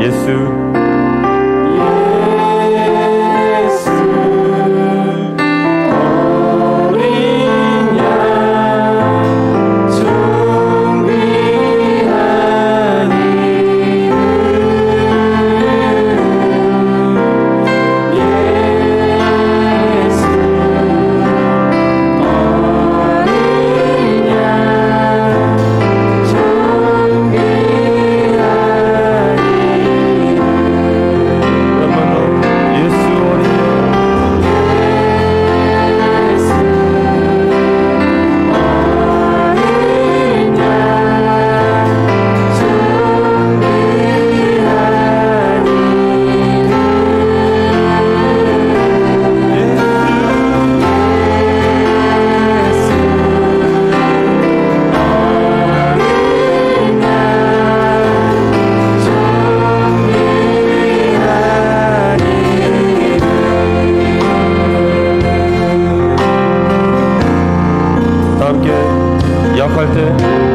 예수 약할 때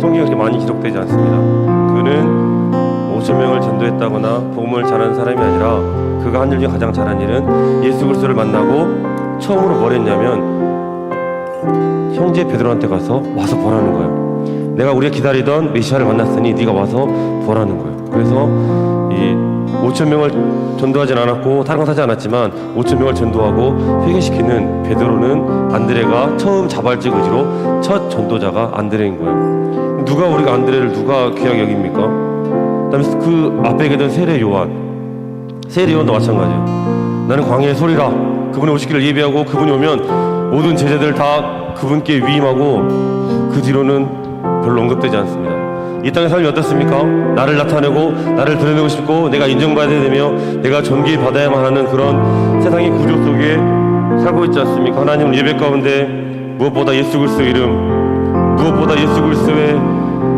성경에 그렇게 많이 기록되지 않습니다. 그는 5천 명을 전도했다거나 복음을 전하는 사람이 아니라 그가 한 일 중에 가장 잘한 일은 예수 그리스도를 만나고 처음으로 뭘 했냐면 형제 베드로한테 가서 와서 보라는 거예요. 내가 우리가 기다리던 메시아를 만났으니 네가 와서 보라는 거예요. 그래서 이 5천 명을 전도하진 않았고 다른 건 하지 않았지만 5천 명을 전도하고 회개시키는 베드로는 안드레가 처음 자발적 의지로 첫 전도자가 안드레인 거예요. 누가 우리가 안드레를 누가 귀하게 여깁니까? 그다음에 그 앞에 계던 세례 요한도 마찬가지예요. 나는 광야의 소리라. 그분이 오시기를 예비하고 그분이 오면 모든 제자들 다 그분께 위임하고 그 뒤로는 별로 언급되지 않습니다. 이 땅의 삶이 어떻습니까? 나를 나타내고 나를 드러내고 싶고 내가 인정받아야 되며 내가 존귀받아야만 하는 그런 세상의 구조 속에 살고 있지 않습니까? 하나님은 예배 가운데 무엇보다 예수 그리스도의 이름, 무엇보다 예수 그리스도의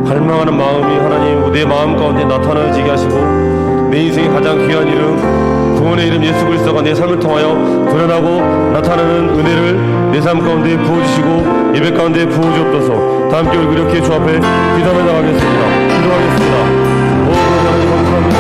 갈망하는 마음이 하나님 내 마음 가운데 나타나지게 하시고 내 인생의 가장 귀한 이름, 구원의 이름 예수 그리스도가 내 삶을 통하여 드러나고 나타나는 은혜를 내 삶 가운데 부어주시고 예배 가운데 부어주옵소서. 다 함께 우리 이렇게 주 앞에 기도해 나가겠습니다. 기도하겠습니다. 오 하나님 감사합니다.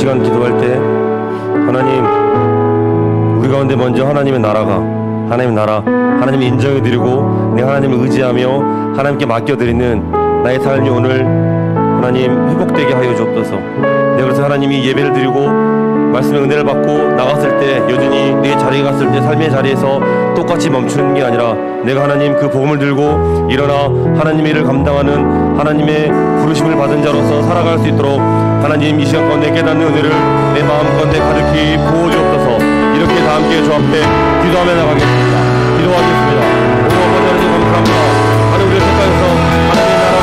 시간 기도할 때 하나님, 우리 가운데 먼저 하나님의 나라가, 하나님의 나라, 하나님을 인정해드리고 내 하나님을 의지하며 하나님께 맡겨드리는 나의 삶이 오늘 하나님 회복되게 하여 주옵소서. 내가 그래서 하나님이 예배를 드리고 말씀의 은혜를 받고 나갔을 때, 여전히 내 자리에 갔을 때 삶의 자리에서 똑같이 멈추는 게 아니라 내가 하나님 그 복음을 들고 일어나 하나님의 일을 감당하는 하나님의 부르심을 받은 자로서 살아갈 수 있도록 하나님 이 시간 가운데 깨닫는 은혜를 내 마음 가운데 가득히 부어주옵소서. 이렇게 다 함께 주 앞에 기도하며 나가겠습니다. 기도하겠습니다. 오늘 아버지 하나님 감사합니다. 하나님 우리를 택하여서 하나님의 나라로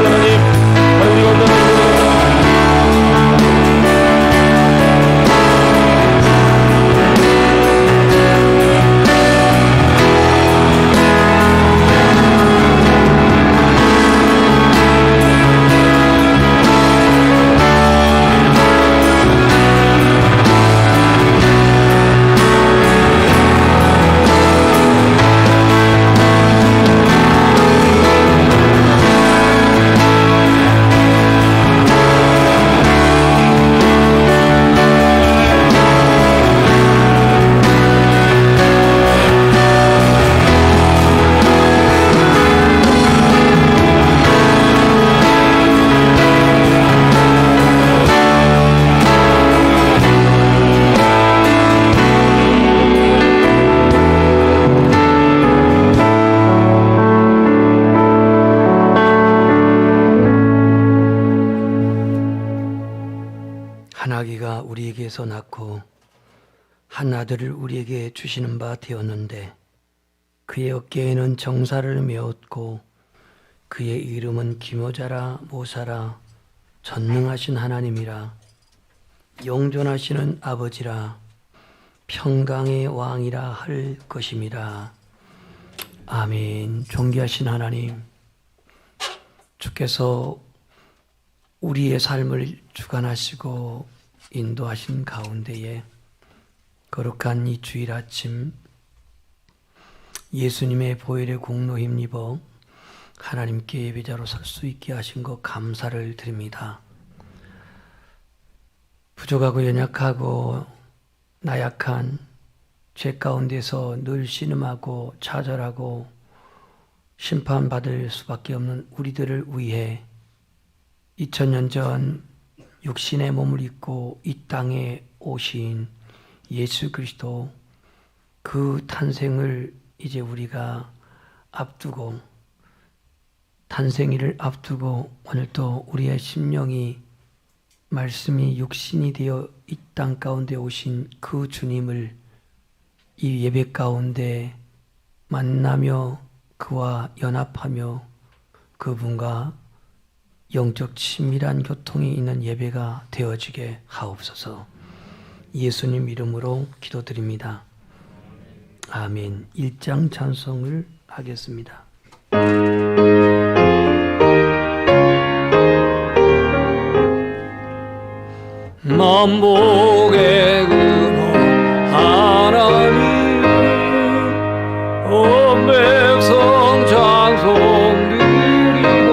하나님 우리 가운데 한 아기가 우리에게서 낳고 한 아들을 우리에게 주시는 바 되었는데 그의 어깨에는 정사를 메었고 그의 이름은 기모자라 모사라 전능하신 하나님이라 영존하시는 아버지라 평강의 왕이라 할 것임이라. 아멘. 존귀하신 하나님, 주께서 우리의 삶을 주관하시고 인도하신 가운데에 거룩한 이 주일 아침 예수님의 보혈의 공로 힘입어 하나님께 예배자로 설 수 있게 하신 것 감사를 드립니다. 부족하고 연약하고 나약한 죄 가운데서 늘 신음하고 좌절하고 심판받을 수밖에 없는 우리들을 위해 2000년 전 육신의 몸을 입고 이 땅에 오신 예수 그리스도, 그 탄생을 이제 우리가 앞두고, 탄생일을 앞두고 오늘 또 우리의 심령이 말씀이 육신이 되어 이 땅 가운데 오신 그 주님을 이 예배 가운데 만나며 그와 연합하며 그분과 영적 친밀한 교통이 있는 예배가 되어지게 하옵소서. 예수님 이름으로 기도드립니다. 아멘. 1장 찬송을 하겠습니다. 만복의 근원 하나님, 온 백성 찬송 드리고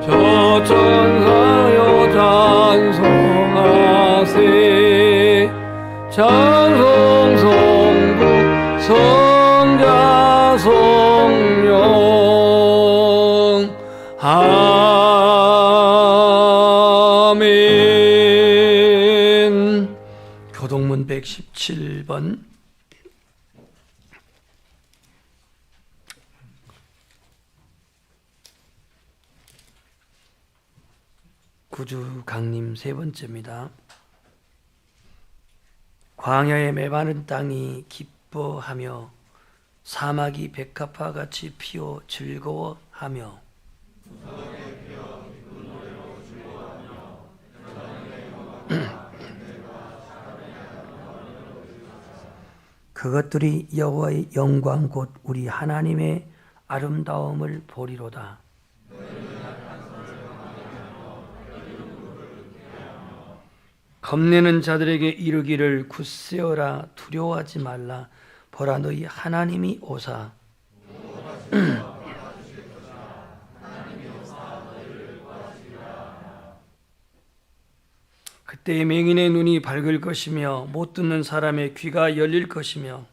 저 천사여 찬송하세. 찬송 성부 성자 성령 아멘. 교동문 117번. 구주 강림 세 번째입니다. 광야의 메마른 땅이 기뻐하며 사막이 백합화 같이 피어 즐거워하며 그것들이 여호와의 영광 곧 우리 하나님의 아름다움을 보리로다. 겁내는 자들에게 이르기를 굳세어라, 두려워하지 말라. 보라, 너희 하나님이 오사 그때 맹인의 눈이 밝을 것이며 못 듣는 사람의 귀가 열릴 것이며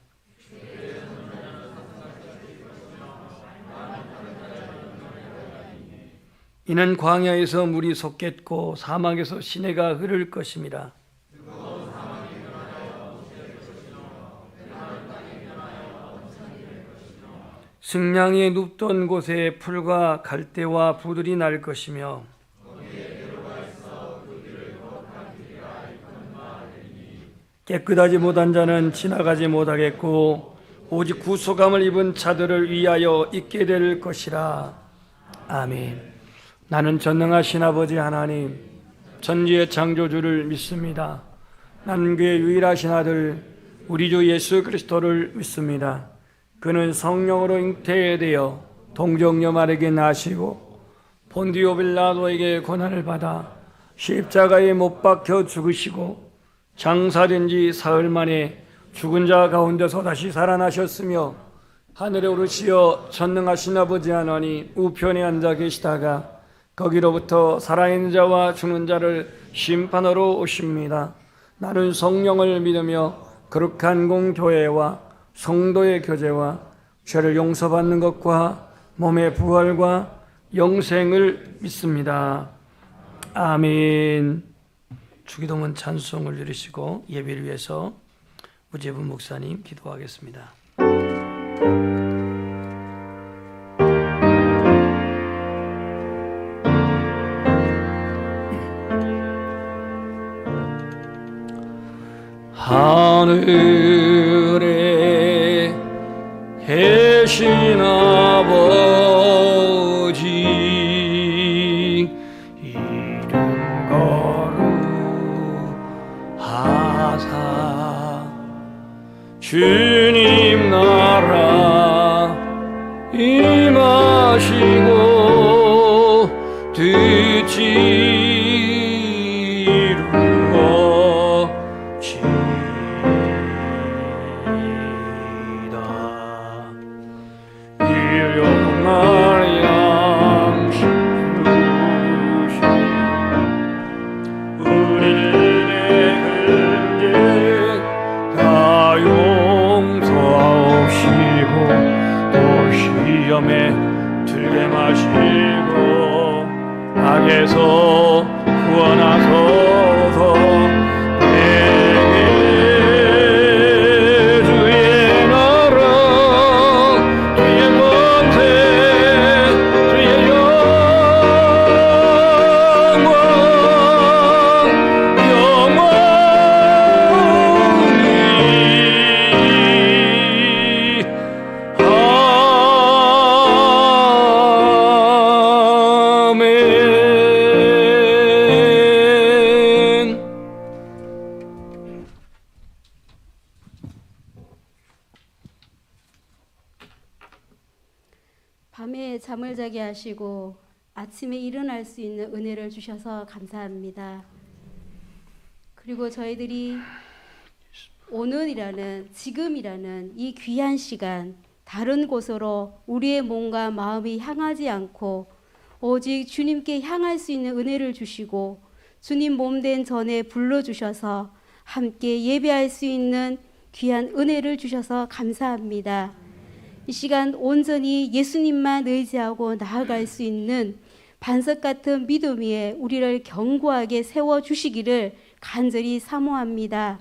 이는 광야에서 물이 솟겠고 사막에서 시내가 흐를 것임이라. 승냥이 눕던 곳에 풀과 갈대와 부들이 날 것이며 깨끗하지 못한 자는 지나가지 못하겠고 오직 구속함을 입은 자들을 위하여 있게 될 것이라. 아멘. 나는 전능하신 아버지 하나님 천지의 창조주를 믿습니다. 나는 그의 유일하신 아들 우리 주 예수 그리스도를 믿습니다. 그는 성령으로 잉태되어 동정녀 마리아에게 나시고 본디오 빌라도에게 고난을 받아 십자가에 못 박혀 죽으시고 장사된 지 사흘 만에 죽은 자 가운데서 다시 살아나셨으며 하늘에 오르시어 전능하신 아버지 하나님 우편에 앉아 계시다가 거기로부터 살아있는 자와 죽는 자를 심판하러 오십니다. 나는 성령을 믿으며 거룩한 공교회와 성도의 교제와 죄를 용서받는 것과 몸의 부활과 영생을 믿습니다. 아멘. 주기도문 찬송을 들으시고 예배를 위해서 우재분 목사님 기도하겠습니다. 하늘에 계신 아버지 이름 거룩하사 주님 나라 임하시고 뜻이 들게 마시고 악에서 구원하소서. 내게 주의 나라 주의 권세 주의 밤에 잠을 자게 하시고 아침에 일어날 수 있는 은혜를 주셔서 감사합니다. 그리고 저희들이 오늘이라는 지금이라는 이 귀한 시간 다른 곳으로 우리의 몸과 마음이 향하지 않고 오직 주님께 향할 수 있는 은혜를 주시고 주님 몸된 전에 불러주셔서 함께 예배할 수 있는 귀한 은혜를 주셔서 감사합니다. 이 시간 온전히 예수님만 의지하고 나아갈 수 있는 반석 같은 믿음 위에 우리를 견고하게 세워주시기를 간절히 사모합니다.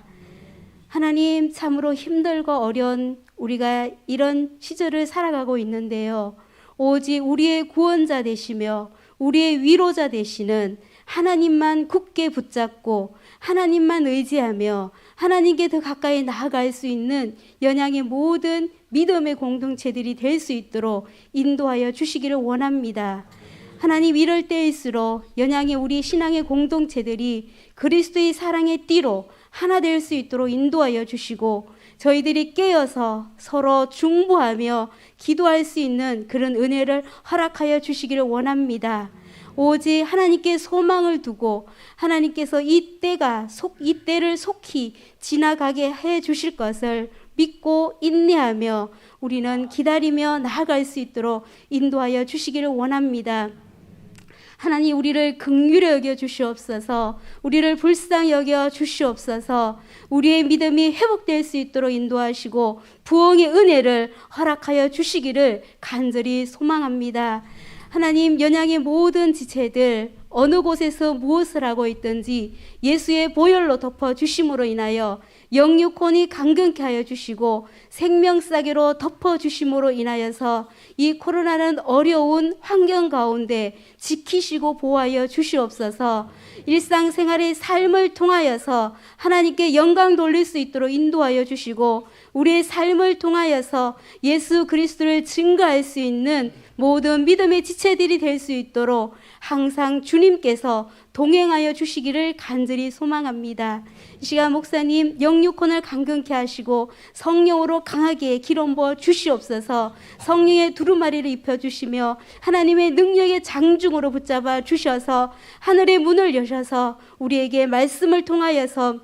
하나님, 참으로 힘들고 어려운 우리가 이런 시절을 살아가고 있는데요. 오직 우리의 구원자 되시며 우리의 위로자 되시는 하나님만 굳게 붙잡고 하나님만 의지하며 하나님께 더 가까이 나아갈 수 있는 연양의 모든 믿음의 공동체들이 될 수 있도록 인도하여 주시기를 원합니다. 하나님, 이럴 때일수록 연양의 우리 신앙의 공동체들이 그리스도의 사랑의 띠로 하나 될 수 있도록 인도하여 주시고 저희들이 깨어서 서로 중보하며 기도할 수 있는 그런 은혜를 허락하여 주시기를 원합니다. 오직 하나님께 소망을 두고 하나님께서 이 때를 속히 지나가게 해 주실 것을 믿고 인내하며 우리는 기다리며 나아갈 수 있도록 인도하여 주시기를 원합니다. 하나님 우리를 긍휼히 여겨 주시옵소서. 우리를 불쌍히 여겨 주시옵소서. 우리의 믿음이 회복될 수 있도록 인도하시고 부흥의 은혜를 허락하여 주시기를 간절히 소망합니다. 하나님, 연양의 모든 지체들 어느 곳에서 무엇을 하고 있든지 예수의 보혈로 덮어 주심으로 인하여 영육혼이 강건케 하여 주시고 생명싸개로 덮어 주심으로 인하여서 이 코로나는 어려운 환경 가운데 지키시고 보호하여 주시옵소서. 일상생활의 삶을 통하여서 하나님께 영광 돌릴 수 있도록 인도하여 주시고 우리의 삶을 통하여서 예수 그리스도를 증거할 수 있는 모든 믿음의 지체들이 될 수 있도록 항상 주님께서 동행하여 주시기를 간절히 소망합니다. 이 시간 목사님 영육혼을 강건케 하시고 성령으로 강하게 기름 부어 주시옵소서. 성령의 두루마리를 입혀주시며 하나님의 능력의 장중으로 붙잡아 주셔서 하늘의 문을 여셔서 우리에게 말씀을 통하여서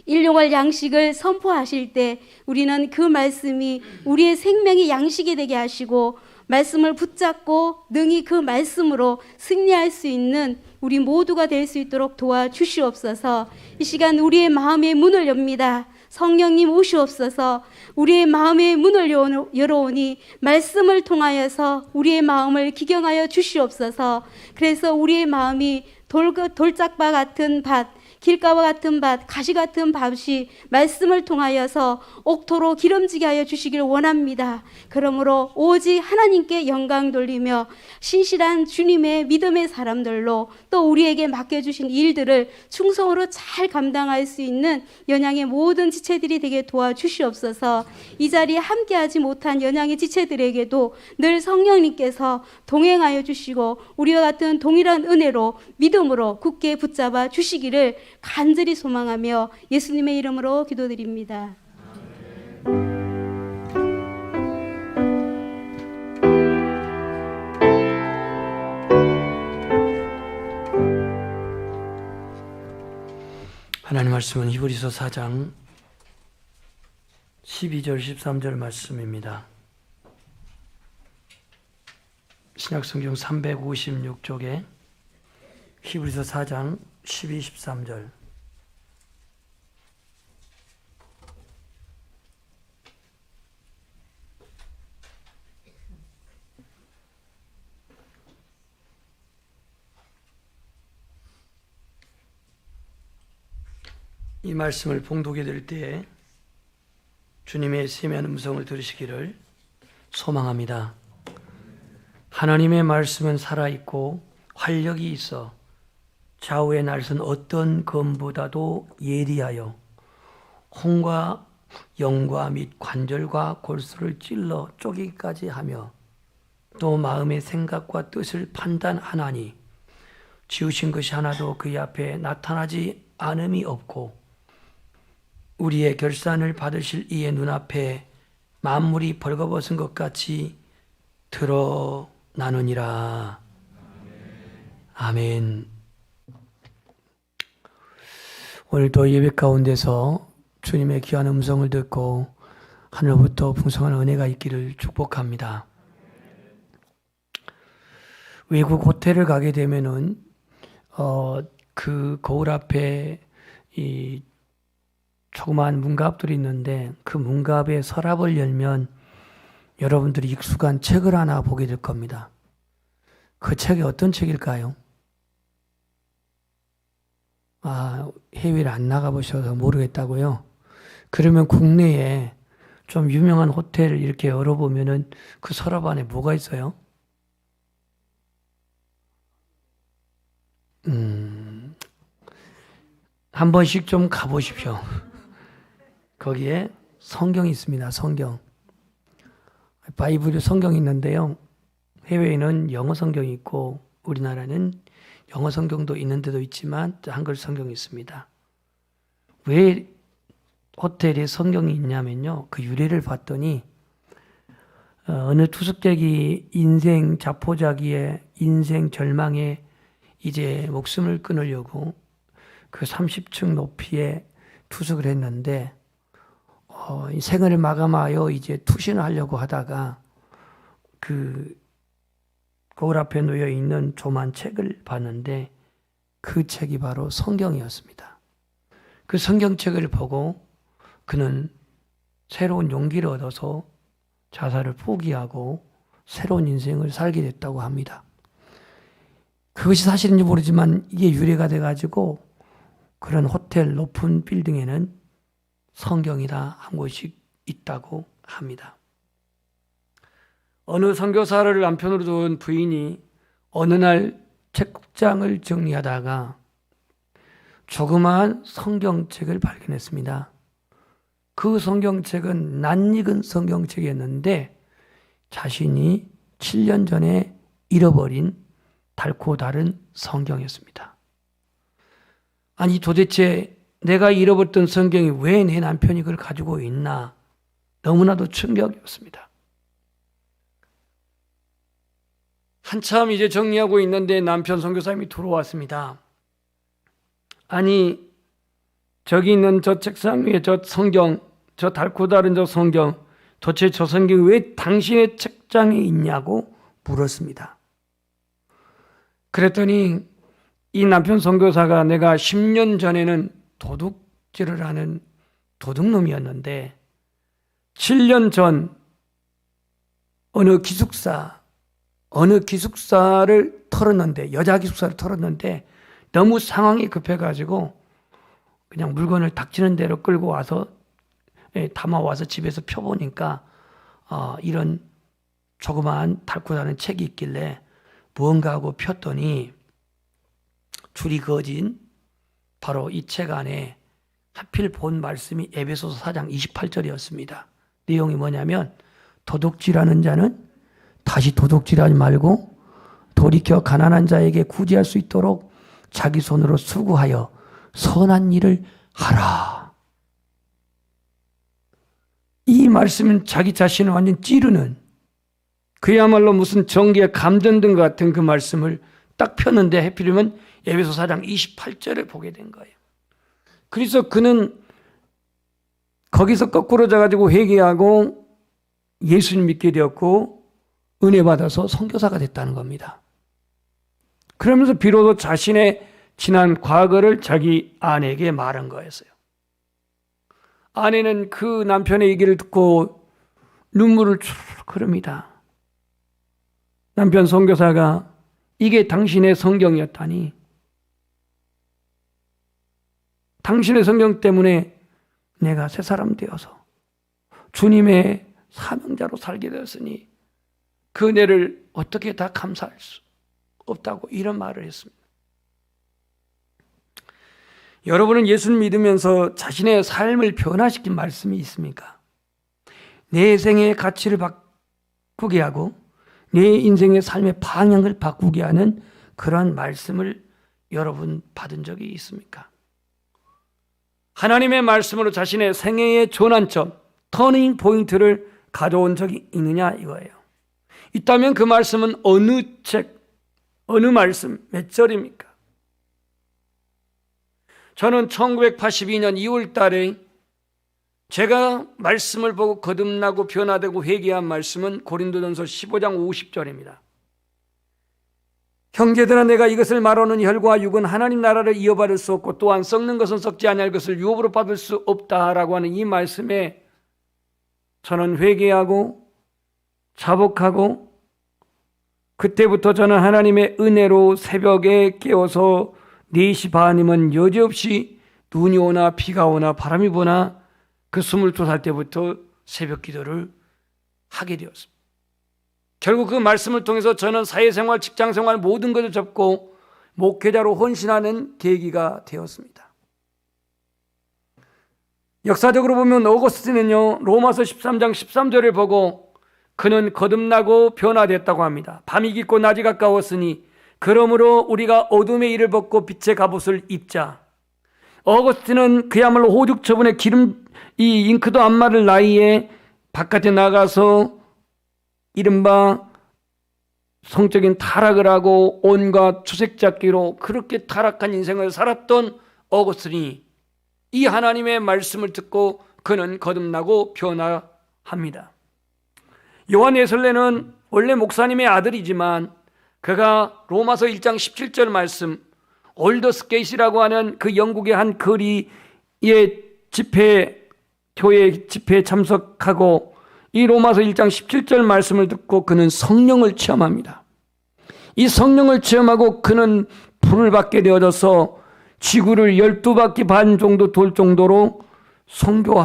일용할 양식을 선포하실 때 우리는 그 말씀이 우리의 생명의 양식이 되게 하시고 말씀을 붙잡고 능히 그 말씀으로 승리할 수 있는 우리 모두가 될 수 있도록 도와주시옵소서. 이 시간 우리의 마음의 문을 엽니다. 성령님 오시옵소서. 우리의 마음의 문을 열어오니 말씀을 통하여서 우리의 마음을 기경하여 주시옵소서. 그래서 우리의 마음이 돌짝바 같은 밭, 길가와 같은 밭, 가시 같은 밭이 말씀을 통하여서 옥토로 기름지게 하여 주시길 원합니다. 그러므로 오직 하나님께 영광 돌리며 신실한 주님의 믿음의 사람들로 또 우리에게 맡겨주신 일들을 충성으로 잘 감당할 수 있는 연양의 모든 지체들이 되게 도와주시옵소서. 이 자리에 함께하지 못한 연양의 지체들에게도 늘 성령님께서 동행하여 주시고 우리와 같은 동일한 은혜로 믿음으로 굳게 붙잡아 주시기를 간절히 소망하며 예수님의 이름으로 기도드립니다. 하나님 말씀은 히브리서 4장 12절 13절 말씀입니다. 신약성경 356쪽에 히브리서 4장 12, 13절. 이 말씀을 봉독해 드릴 때에 주님의 세미한 음성을 들으시기를 소망합니다. 하나님의 말씀은 살아있고 활력이 있어 좌우의 날선 어떤 검보다도 예리하여 혼과 영과 및 관절과 골수를 찔러 쪼개기까지 하며 또 마음의 생각과 뜻을 판단하나니 지으신 것이 하나도 그의 앞에 나타나지 않음이 없고 우리의 결산을 받으실 이의 눈앞에 만물이 벌거벗은 것 같이 드러나느니라. 아멘. 오늘도 예배 가운데서 주님의 귀한 음성을 듣고 하늘부터 풍성한 은혜가 있기를 축복합니다. 외국 호텔을 가게 되면은 그 거울 앞에 이 조그마한 문갑들이 있는데 그 문갑의 서랍을 열면 여러분들이 익숙한 책을 하나 보게 될 겁니다. 그 책이 어떤 책일까요? 해외를 안 나가보셔서 모르겠다고요? 그러면 국내에 좀 유명한 호텔을 이렇게 열어보면은 그 서랍 안에 뭐가 있어요? 한 번씩 좀 가보십시오. 거기에 성경이 있습니다. 성경. 바이블 성경이 있는데요. 해외에는 영어 성경이 있고 우리나라는 영어 성경도 있는 데도 있지만 한글 성경이 있습니다. 왜 호텔에 성경이 있냐면요. 그 유래를 봤더니 어느 투숙객이 인생 자포자기에 인생 절망에 이제 목숨을 끊으려고 그 30층 높이에 투숙을 했는데 생을 마감하여 이제 투신을 하려고 하다가 그 거울 앞에 놓여 있는 조만 책을 봤는데 그 책이 바로 성경이었습니다. 그 성경책을 보고 그는 새로운 용기를 얻어서 자살을 포기하고 새로운 인생을 살게 됐다고 합니다. 그것이 사실인지 모르지만 이게 유래가 돼가지고 그런 호텔 높은 빌딩에는 성경이다 한 곳이 있다고 합니다. 어느 선교사를 남편으로 둔 부인이 어느 날 책장을 정리하다가 조그마한 성경책을 발견했습니다. 그 성경책은 낯익은 성경책이었는데 자신이 7년 전에 잃어버린 닳고 다른 성경이었습니다. 아니 도대체 내가 잃어버렸던 성경이 왜 내 남편이 그걸 가지고 있나 너무나도 충격이었습니다. 한참 이제 정리하고 있는데 남편 선교사님이 들어왔습니다. 아니 저기 있는 저 책상 위에 저 성경, 저 닳고 다른 저 성경, 도대체 저 성경이 왜 당신의 책장에 있냐고 물었습니다. 그랬더니 이 남편 선교사가 내가 10년 전에는 도둑질을 하는 도둑놈이었는데 7년 전 어느 기숙사를 털었는데 여자 기숙사를 털었는데 너무 상황이 급해가지고 그냥 물건을 닥치는 대로 끌고 와서 담아와서 집에서 펴보니까 이런 조그마한 닳고 다는 책이 있길래 무언가 하고 폈더니 줄이 그어진 바로 이 책 안에 하필 본 말씀이 에베소서 4장 28절이었습니다. 내용이 뭐냐면 도둑질하는 자는 다시 도둑질하지 말고 돌이켜 가난한 자에게 구제할 수 있도록 자기 손으로 수고하여 선한 일을 하라. 이 말씀은 자기 자신을 완전 찌르는 그야말로 무슨 전기에 감전된 것 같은 그 말씀을 딱 폈는데 하필이면 에베소 4장 28절을 보게 된 거예요. 그래서 그는 거기서 거꾸로 져가지고 회개하고 예수님 믿게 되었고 은혜 받아서 선교사가 됐다는 겁니다. 그러면서 비로소 자신의 지난 과거를 자기 아내에게 말한 거였어요. 아내는 그 남편의 얘기를 듣고 눈물을 쭉 흐릅니다. 남편 선교사가 이게 당신의 성경이었다니, 당신의 성경 때문에 내가 새 사람 되어서 주님의 사명자로 살게 되었으니 그 은혜를 어떻게 다 감사할 수 없다고 이런 말을 했습니다. 여러분은 예수를 믿으면서 자신의 삶을 변화시킨 말씀이 있습니까? 내 생의 가치를 바꾸게 하고 내 인생의 삶의 방향을 바꾸게 하는 그러한 말씀을 여러분 받은 적이 있습니까? 하나님의 말씀으로 자신의 생애의 전환점, 터닝 포인트를 가져온 적이 있느냐 이거예요. 있다면 그 말씀은 어느 책, 어느 말씀, 몇 절입니까? 저는 1982년 2월 달에 제가 말씀을 보고 거듭나고 변화되고 회개한 말씀은 고린도전서 15장 50절입니다. 형제들아 내가 이것을 말하는 혈과 육은 하나님 나라를 이어받을 수 없고 또한 썩는 것은 썩지 아니할 것을 유업으로 받을 수 없다라고 하는 이 말씀에 저는 회개하고 자복하고 그때부터 저는 하나님의 은혜로 새벽에 깨어서 4시 반이면 여지없이 눈이 오나 비가 오나 바람이 부나 그 22살 때부터 새벽 기도를 하게 되었습니다. 결국 그 말씀을 통해서 저는 사회생활, 직장생활 모든 것을 접고 목회자로 헌신하는 계기가 되었습니다. 역사적으로 보면 어거스틴은요 로마서 13장 13절을 보고 그는 거듭나고 변화됐다고 합니다. 밤이 깊고 낮이 가까웠으니 그러므로 우리가 어둠의 일을 벗고 빛의 갑옷을 입자. 어거스틴은 그야말로 호죽 처분에 기름 이 잉크도 안 마를 나이에 바깥에 나가서 이른바 성적인 타락을 하고 온갖 추색잡기로 그렇게 타락한 인생을 살았던 어거스틴이 이 하나님의 말씀을 듣고 그는 거듭나고 변화합니다. 요한 웨슬레는 원래 목사님의 아들이지만 그가 로마서 1장 17절 말씀, 올더스게이트라고 하는 그 영국의 한 거리의 교회 집회에 참석하고 이 로마서 1장 17절 말씀을 듣고 그는 성령을 체험합니다. 이 성령을 체험하고 그는 불을 받게 되어져서 지구를 12바퀴 반 정도 돌 정도로 선교를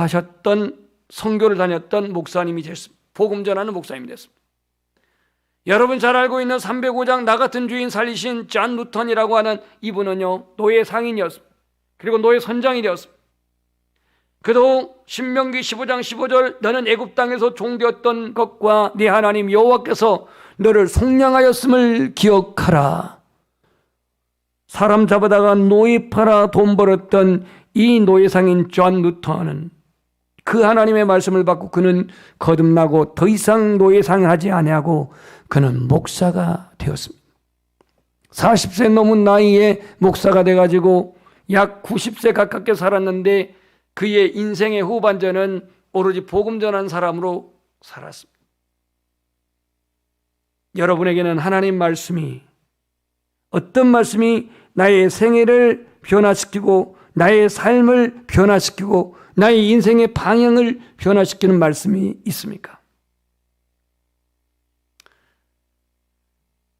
다녔던 목사님이 됐습니다. 복음 전하는 목사님이 됐습니다. 여러분 잘 알고 있는 305장 나 같은 주인 살리신 존 루턴이라고 하는 이분은요, 노예 상인이었습니다. 그리고 노예 선장이 되었습니다. 그도 신명기 15장 15절 너는 애굽 땅에서 종되었던 것과 네 하나님 여호와께서 너를 속량하였음을 기억하라. 사람 잡아다가 노예 팔아 돈 벌었던 이 노예 상인 존 루턴은 그 하나님의 말씀을 받고 그는 거듭나고 더 이상 노예 상하지 아니하고 그는 목사가 되었습니다. 40세 넘은 나이에 목사가 돼가지고 약 90세 가깝게 살았는데 그의 인생의 후반전은 오로지 복음 전한 사람으로 살았습니다. 여러분에게는 하나님 말씀이 어떤 말씀이 나의 생애를 변화시키고 나의 삶을 변화시키고 나의 인생의 방향을 변화시키는 말씀이 있습니까?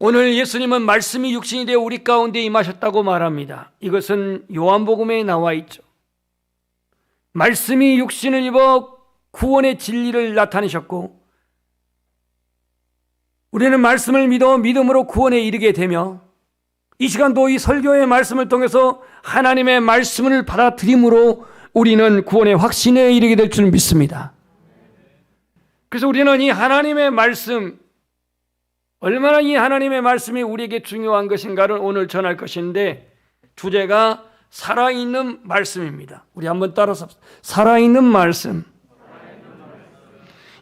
오늘 예수님은 말씀이 육신이 되어 우리 가운데 임하셨다고 말합니다. 이것은 요한복음에 나와 있죠. 말씀이 육신을 입어 구원의 진리를 나타내셨고 우리는 말씀을 믿어 믿음으로 구원에 이르게 되며 이 시간도 이 설교의 말씀을 통해서 하나님의 말씀을 받아들임으로 우리는 구원의 확신에 이르게 될 줄 믿습니다. 그래서 우리는 이 하나님의 말씀, 얼마나 이 하나님의 말씀이 우리에게 중요한 것인가를 오늘 전할 것인데 주제가 살아있는 말씀입니다. 우리 한번 따라서 살아있는 말씀.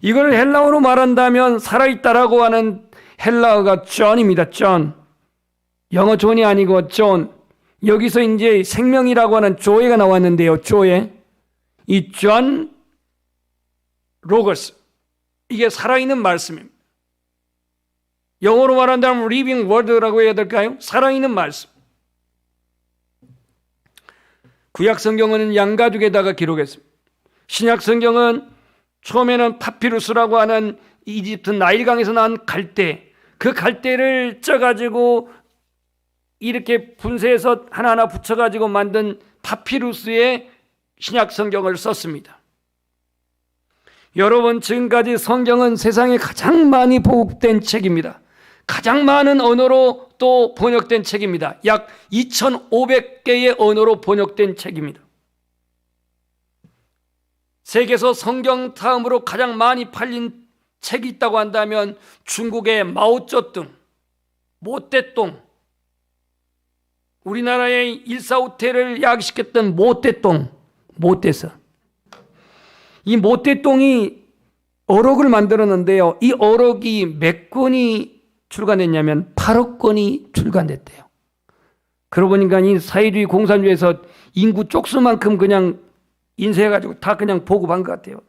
이걸 헬라어로 말한다면 살아있다라고 하는 헬라어가 존입니다. 존. 영어 존이 아니고 존. 여기서 이제 생명이라고 하는 조에가 나왔는데요. 조에. 이 존 로거스. 이게 살아있는 말씀입니다. 영어로 말한다면 living word라고 해야 될까요? 살아있는 말씀. 구약 성경은 양가죽에다가 기록했습니다. 신약 성경은 처음에는 파피루스라고 하는 이집트 나일강에서 난 갈대, 그 갈대를 쪄가지고 이렇게 분쇄해서 하나하나 붙여가지고 만든 파피루스의 신약 성경을 썼습니다. 여러분, 지금까지 성경은 세상에 가장 많이 보급된 책입니다. 가장 많은 언어로 또 번역된 책입니다. 약 2,500개의 언어로 번역된 책입니다. 세계에서 성경 다음으로 가장 많이 팔린 책이 있다고 한다면 중국의 마오쩌둥, 모떼똥, 우리나라의 일사후퇴를 야기시켰던 모떼똥, 모떼서. 이 모떼똥이 어록을 만들었는데요. 이 어록이 몇 권이 출간됐냐면 8억 권이 출간됐대요. 그러고 보니까 이 사회주의 공산주의에서 인구 쪽수만큼 그냥 인쇄해가지고 다 그냥 보급한 것 같아요.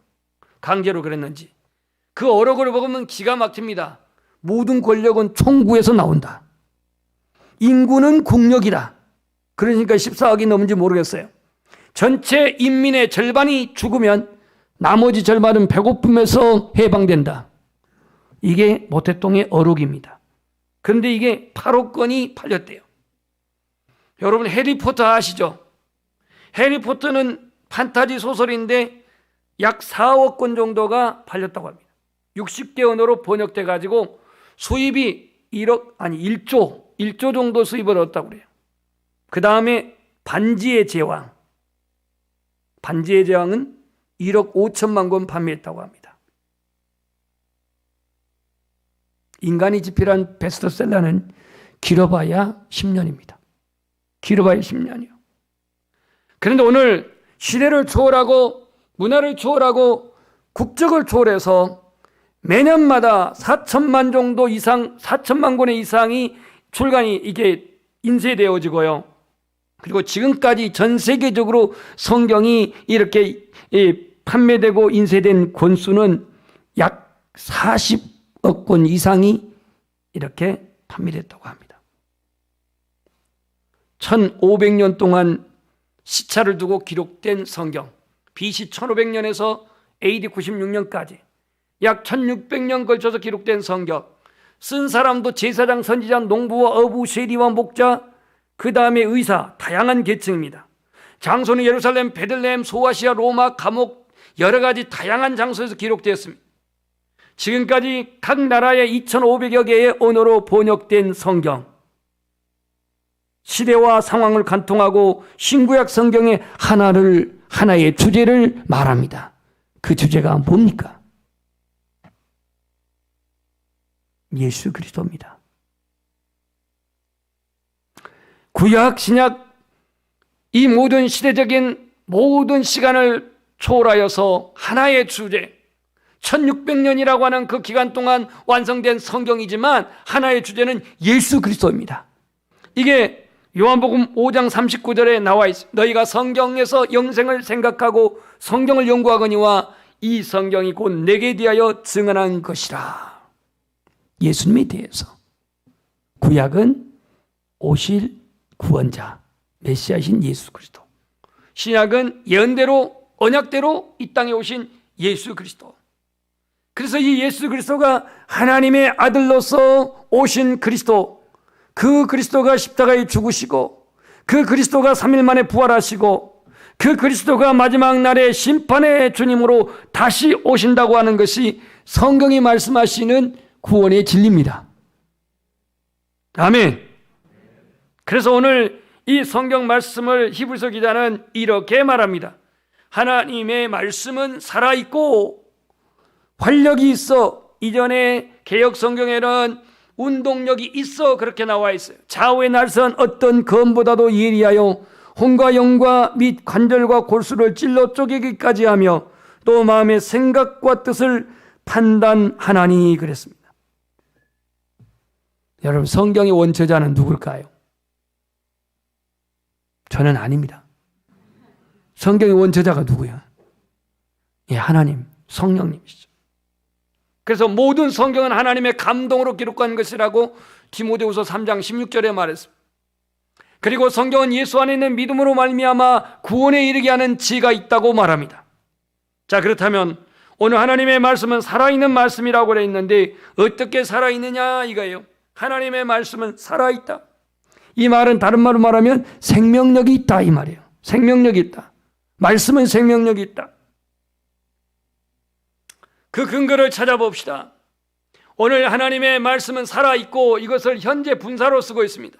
강제로 그랬는지. 그 어록을 보면 기가 막힙니다. 모든 권력은 총구에서 나온다. 인구는 국력이다. 그러니까 14억이 넘은지 모르겠어요. 전체 인민의 절반이 죽으면 나머지 절반은 배고픔에서 해방된다. 이게 모태똥의 어록입니다. 그런데 이게 8억 권이 팔렸대요. 여러분 해리포터 아시죠? 해리포터는 판타지 소설인데 약 4억 권 정도가 팔렸다고 합니다. 60개 언어로 번역돼 가지고 수입이 1조 정도 수입을 얻었다고 그래요. 그 다음에 반지의 제왕은 1억 5천만 권 판매했다고 합니다. 인간이 집필한 베스트셀러는 길어봐야 10년입니다. 길어봐야 10년이요. 그런데 오늘 시대를 초월하고 문화를 초월하고 국적을 초월해서 매년마다 4천만 정도 이상, 4천만 권의 이상이 출간이 이게 인쇄되어지고요. 그리고 지금까지 전 세계적으로 성경이 이렇게 판매되고 인쇄된 권수는 약 40억 권 이상이 이렇게 판매됐다고 합니다. 1500년 동안 시차를 두고 기록된 성경, BC 1500년에서 AD 96년까지 약 1600년 걸쳐서 기록된 성경, 쓴 사람도 제사장, 선지자, 농부와 어부, 세리와 목자, 그 다음에 의사, 다양한 계층입니다. 장소는 예루살렘, 베들레헴, 소아시아, 로마, 감옥, 여러 가지 다양한 장소에서 기록되었습니다. 지금까지 각 나라의 2500여 개의 언어로 번역된 성경, 시대와 상황을 관통하고 신구약 성경의 하나의 주제를 말합니다. 그 주제가 뭡니까? 예수 그리스도입니다. 구약, 신약 이 모든 시대적인 모든 시간을 초월하여서 하나의 주제, 1600년이라고 하는 그 기간 동안 완성된 성경이지만 하나의 주제는 예수 그리스도입니다. 이게 요한복음 5장 39절에 나와 있습니다. 너희가 성경에서 영생을 생각하고 성경을 연구하거니와 이 성경이 곧 내게 대하여 증언한 것이라. 예수님에 대해서. 구약은 오실 구원자, 메시아이신 예수 그리스도. 신약은 예언대로, 언약대로 이 땅에 오신 예수 그리스도. 그래서 이 예수 그리스도가 하나님의 아들로서 오신 그리스도, 그 그리스도가 십자가에 죽으시고 그 그리스도가 3일 만에 부활하시고 그 그리스도가 마지막 날에 심판의 주님으로 다시 오신다고 하는 것이 성경이 말씀하시는 구원의 진리입니다. 아멘. 그래서 오늘 이 성경 말씀을 히브리서 기자는 이렇게 말합니다. 하나님의 말씀은 살아있고 활력이 있어. 이전에 개역 성경에는 운동력이 있어 그렇게 나와 있어요. 좌우의 날선 어떤 검보다도 예리하여 혼과 영과 및 관절과 골수를 찔러 쪼개기까지 하며 또 마음의 생각과 뜻을 판단하나니 그랬습니다. 여러분, 성경의 원저자는 누굴까요? 저는 아닙니다. 성경의 원저자가 누구야? 예, 하나님, 성령님이시죠. 그래서 모든 성경은 하나님의 감동으로 기록한 것이라고 디모데후서 3장 16절에 말했습니다. 그리고 성경은 예수 안에 있는 믿음으로 말미암아 구원에 이르게 하는 지혜가 있다고 말합니다. 자, 그렇다면 오늘 하나님의 말씀은 살아있는 말씀이라고 그래 있는데 어떻게 살아있느냐 이거예요. 하나님의 말씀은 살아있다. 이 말은 다른 말로 말하면 생명력이 있다 이 말이에요. 생명력이 있다. 말씀은 생명력이 있다. 그 근거를 찾아봅시다. 오늘 하나님의 말씀은 살아있고 이것을 현재 분사로 쓰고 있습니다.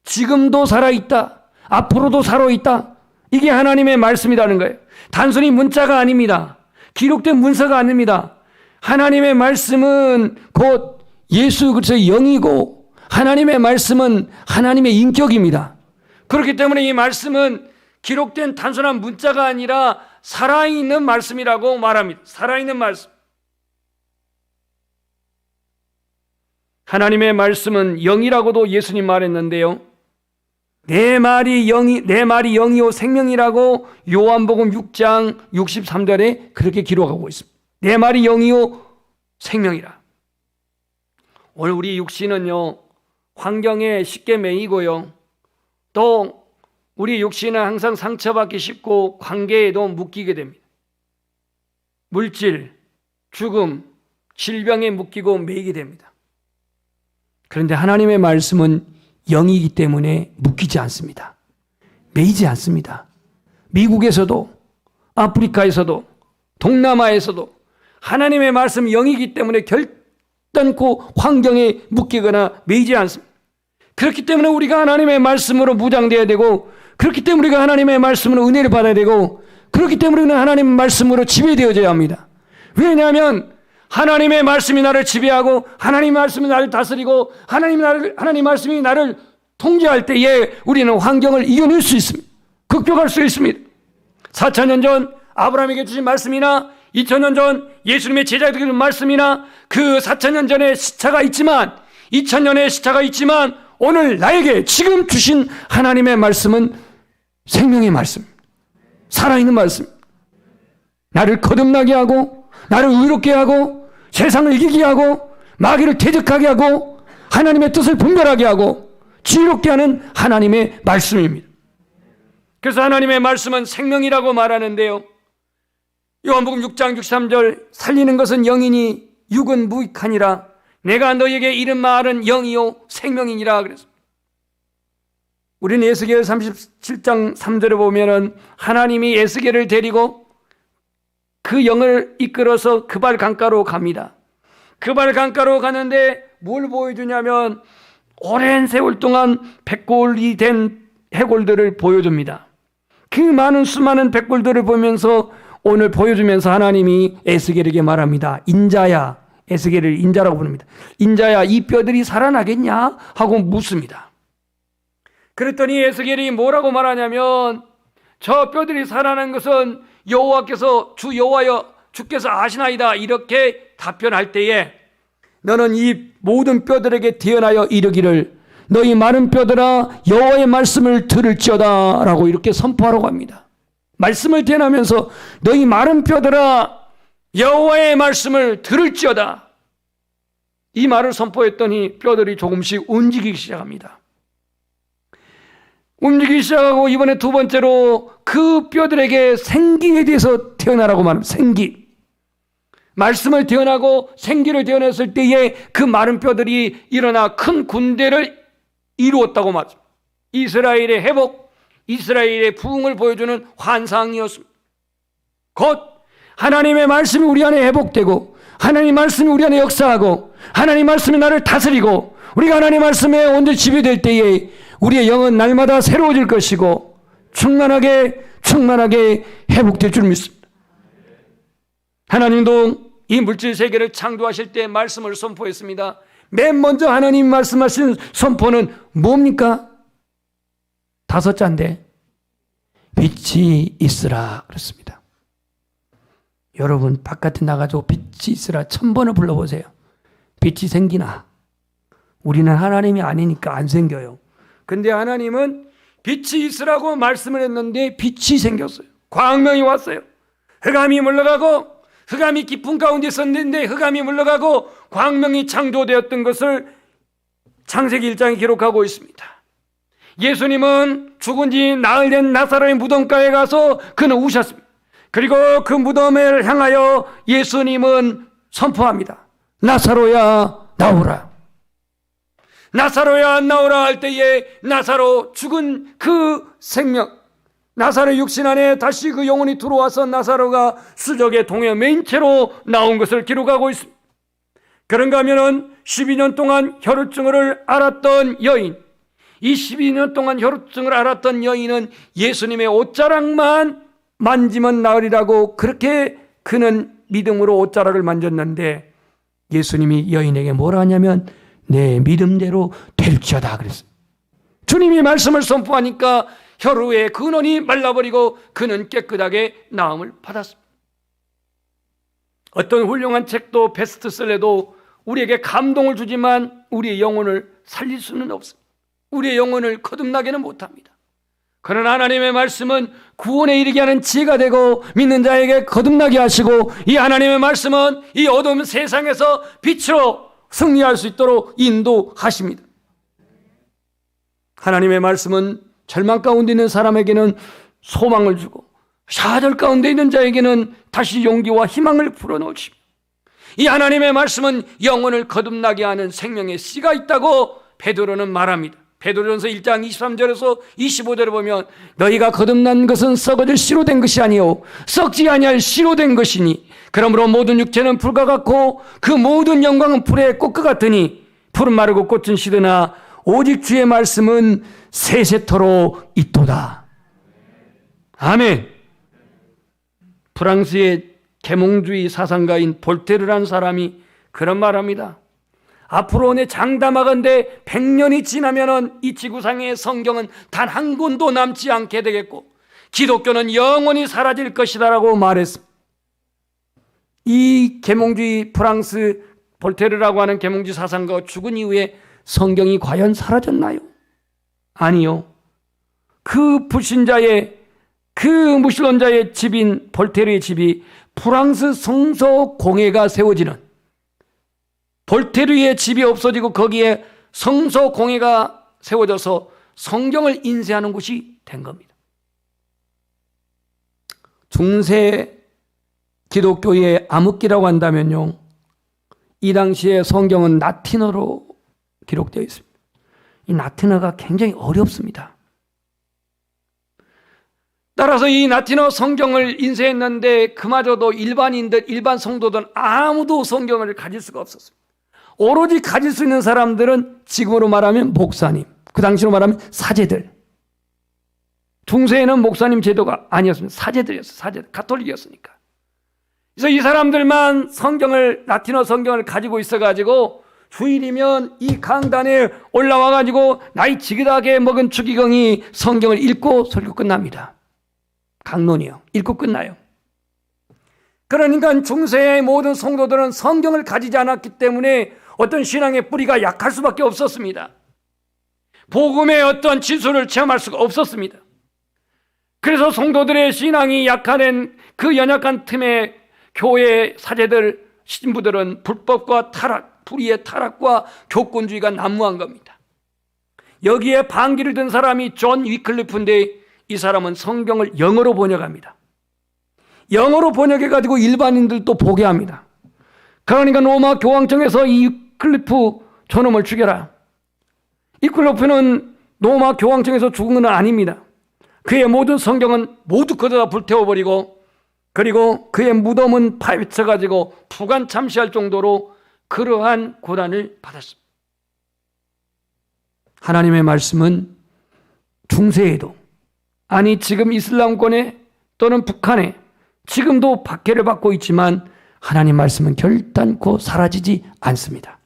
지금도 살아있다. 앞으로도 살아있다. 이게 하나님의 말씀이라는 거예요. 단순히 문자가 아닙니다. 기록된 문서가 아닙니다. 하나님의 말씀은 곧 예수 그리스도의 영이고 하나님의 말씀은 하나님의 인격입니다. 그렇기 때문에 이 말씀은 기록된 단순한 문자가 아니라 살아있는 말씀이라고 말합니다. 살아있는 말씀. 하나님의 말씀은 영이라고도 예수님 말했는데요. 내 말이 영이요 생명이라고 요한복음 6장 63절에 그렇게 기록하고 있습니다. 내 말이 영이요 생명이라. 오늘 우리 육신은요 환경에 쉽게 매이고요, 또 우리 육신은 항상 상처받기 쉽고 관계에도 묶이게 됩니다. 물질, 죽음, 질병에 묶이고 매이게 됩니다. 그런데 하나님의 말씀은 영이기 때문에 묶이지 않습니다. 매이지 않습니다. 미국에서도 아프리카에서도 동남아에서도 하나님의 말씀 영이기 때문에 결단코 환경에 묶이거나 매이지 않습니다. 그렇기 때문에 우리가 하나님의 말씀으로 무장되어야 되고, 그렇기 때문에 우리가 하나님의 말씀으로 은혜를 받아야 되고, 그렇기 때문에 우리는 하나님의 말씀으로 지배되어져야 합니다. 왜냐하면 하나님의 말씀이 나를 지배하고 하나님의 말씀이 나를 다스리고 하나님의 말씀이 나를 통제할 때에 우리는 환경을 이겨낼 수 있습니다. 극복할 수 있습니다. 4,000년 전 아브라함에게 주신 말씀이나 2,000년 전 예수님의 제자들에게 주신 말씀이나 그 4,000년 전의 시차가 있지만 2,000년의 시차가 있지만 오늘 나에게 지금 주신 하나님의 말씀은 생명의 말씀, 살아있는 말씀, 나를 거듭나게 하고 나를 의롭게 하고 세상을 이기게 하고 마귀를 대적하게 하고 하나님의 뜻을 분별하게 하고 지혜롭게 하는 하나님의 말씀입니다. 그래서 하나님의 말씀은 생명이라고 말하는데요, 요한복음 6장 63절 살리는 것은 영이니 육은 무익하니라. 내가 너에게 이른 말은 영이요 생명이니라 그랬습니다. 우리는 에스겔 37장 3절에 보면은 하나님이 에스겔을 데리고 그 영을 이끌어서 그발 강가로 갑니다. 그발 강가로 가는데 뭘 보여주냐면 오랜 세월 동안 백골이 된 해골들을 보여줍니다. 그 많은 수많은 백골들을 보면서 오늘 보여주면서 하나님이 에스겔에게 말합니다. 인자야, 에스겔을 인자라고 부릅니다. 인자야, 이 뼈들이 살아나겠냐? 하고 묻습니다. 그랬더니 에스겔이 뭐라고 말하냐면 저 뼈들이 살아난 것은 여호와께서 주 여호와여 주께서 아시나이다 이렇게 답변할 때에 너는 이 모든 뼈들에게 대언하여 이르기를 너희 많은 뼈들아 여호와의 말씀을 들을지어다 라고 이렇게 선포하라고 합니다. 말씀을 대언하면서 너희 많은 뼈들아 여호와의 말씀을 들을지어다, 이 말을 선포했더니 뼈들이 조금씩 움직이기 시작합니다. 움직이기 시작하고 이번에 두 번째로 그 뼈들에게 생기에 대해서 태어나라고 말합니다. 생기. 말씀을 태어나고 생기를 태어났을 때에 그 마른 뼈들이 일어나 큰 군대를 이루었다고 말합니다. 이스라엘의 회복, 이스라엘의 부흥을 보여주는 환상이었습니다. 곧 하나님의 말씀이 우리 안에 회복되고 하나님의 말씀이 우리 안에 역사하고 하나님의 말씀이 나를 다스리고 우리가 하나님의 말씀에 온전히 지배될 때에 우리의 영은 날마다 새로워질 것이고 충만하게 회복될 줄 믿습니다. 하나님도 이 물질 세계를 창조하실 때 말씀을 선포했습니다. 맨 먼저 하나님 말씀하신 선포는 뭡니까? 5자인데 빛이 있으라 그렇습니다. 여러분 바깥에 나가서 빛이 있으라 1000번을 불러보세요. 빛이 생기나? 우리는 하나님이 아니니까 안 생겨요. 근데 하나님은 빛이 있으라고 말씀을 했는데 빛이 생겼어요. 광명이 왔어요. 흑암이 물러가고, 흑암이 깊은 가운데 있었는데 흑암이 물러가고 광명이 창조되었던 것을 창세기 1장에 기록하고 있습니다. 예수님은 죽은 지 나흘 된 나사로의 무덤가에 가서 그는 우셨습니다. 그리고 그 무덤을 향하여 예수님은 선포합니다. 나사로야 나오라. 나사로야 나오라 할 때에 나사로 죽은 그 생명, 나사로의 육신 안에 다시 그 영혼이 들어와서 나사로가 수족의 동해 맨 채로 나온 것을 기록하고 있습니다. 그런가 하면은 12년 동안 혈우증을 앓았던 여인, 이 12년 동안 혈우증을 앓았던 여인은 예수님의 옷자락만 만지면 나으리라고 그렇게 그는 믿음으로 옷자락을 만졌는데 예수님이 여인에게 뭐라 하냐면 내 믿음대로 될지어다 그랬어요. 주님이 말씀을 선포하니까 혈우의 근원이 말라버리고 그는 깨끗하게 나음을 받았습니다. 어떤 훌륭한 책도 베스트셀러도 우리에게 감동을 주지만 우리의 영혼을 살릴 수는 없습니다. 우리의 영혼을 거듭나게는 못합니다. 그러나 하나님의 말씀은 구원에 이르게 하는 지혜가 되고 믿는 자에게 거듭나게 하시고 이 하나님의 말씀은 이 어두운 세상에서 빛으로 승리할 수 있도록 인도하십니다. 하나님의 말씀은 절망 가운데 있는 사람에게는 소망을 주고 좌절 가운데 있는 자에게는 다시 용기와 희망을 불어넣으십니다. 이 하나님의 말씀은 영혼을 거듭나게 하는 생명의 씨가 있다고 베드로는 말합니다. 베드로전서 1장 23절에서 25절에 보면 너희가 거듭난 것은 썩어질 씨로 된 것이 아니요 썩지 아니할 씨로 된 것이니 그러므로 모든 육체는 풀과 같고 그 모든 영광은 풀의 꽃과 같으니 풀은 마르고 꽃은 시드나 오직 주의 말씀은 세세토록 있도다. 아멘. 프랑스의 계몽주의 사상가인 볼테르라는 사람이 그런 말합니다. 앞으로 내 장담하건대 100년이 지나면은 이 지구상의 성경은 단 한 권도 남지 않게 되겠고 기독교는 영원히 사라질 것이다라고 말했습니다. 이 계몽주의 프랑스 볼테르라고 하는 계몽주의 사상가가 죽은 이후에 성경이 과연 사라졌나요? 아니요. 그 불신자의 그 무신론자의 집인 볼테르의 집이 프랑스 성서 공회가 세워지는 볼테르의 집이 없어지고 거기에 성서 공회가 세워져서 성경을 인쇄하는 곳이 된 겁니다. 중세 기독교의 암흑기라고 한다면요, 이 당시에 성경은 라틴어로 기록되어 있습니다. 이 라틴어가 굉장히 어렵습니다. 따라서 이 라틴어 성경을 인쇄했는데 그마저도 일반인들, 일반 성도들은 아무도 성경을 가질 수가 없었습니다. 오로지 가질 수 있는 사람들은 지금으로 말하면 목사님, 그 당시로 말하면 사제들. 중세에는 목사님 제도가 아니었습니다. 사제들이었어요. 사제들, 가톨릭이었으니까. 그래서 이 사람들만 성경을, 라틴어 성경을 가지고 있어가지고 주일이면 이 강단에 올라와가지고 나이 지긋하게 먹은 추기경이 성경을 읽고 설교 끝납니다. 강론이요. 읽고 끝나요. 그러니까 중세의 모든 성도들은 성경을 가지지 않았기 때문에 어떤 신앙의 뿌리가 약할 수밖에 없었습니다. 복음의 어떤 진수를 체험할 수가 없었습니다. 그래서 성도들의 신앙이 약한 그 연약한 틈에 교회 사제들, 신부들은 불법과 타락, 불의의 타락과 교권주의가 난무한 겁니다. 여기에 반기를 든 사람이 존 위클리프인데 이 사람은 성경을 영어로 번역합니다. 영어로 번역해가지고 일반인들도 보게 합니다. 그러니까 로마 교황청에서 이 위클리프 저놈을 죽여라. 이 위클리프는 로마 교황청에서 죽은 건 아닙니다. 그의 모든 성경은 모두 거기다 불태워버리고 그리고 그의 무덤은 파헤쳐가지고 부관 참시할 정도로 그러한 고난을 받았습니다. 하나님의 말씀은 중세에도, 아니 지금 이슬람권에 또는 북한에 지금도 박해를 받고 있지만 하나님 말씀은 결단코 사라지지 않습니다.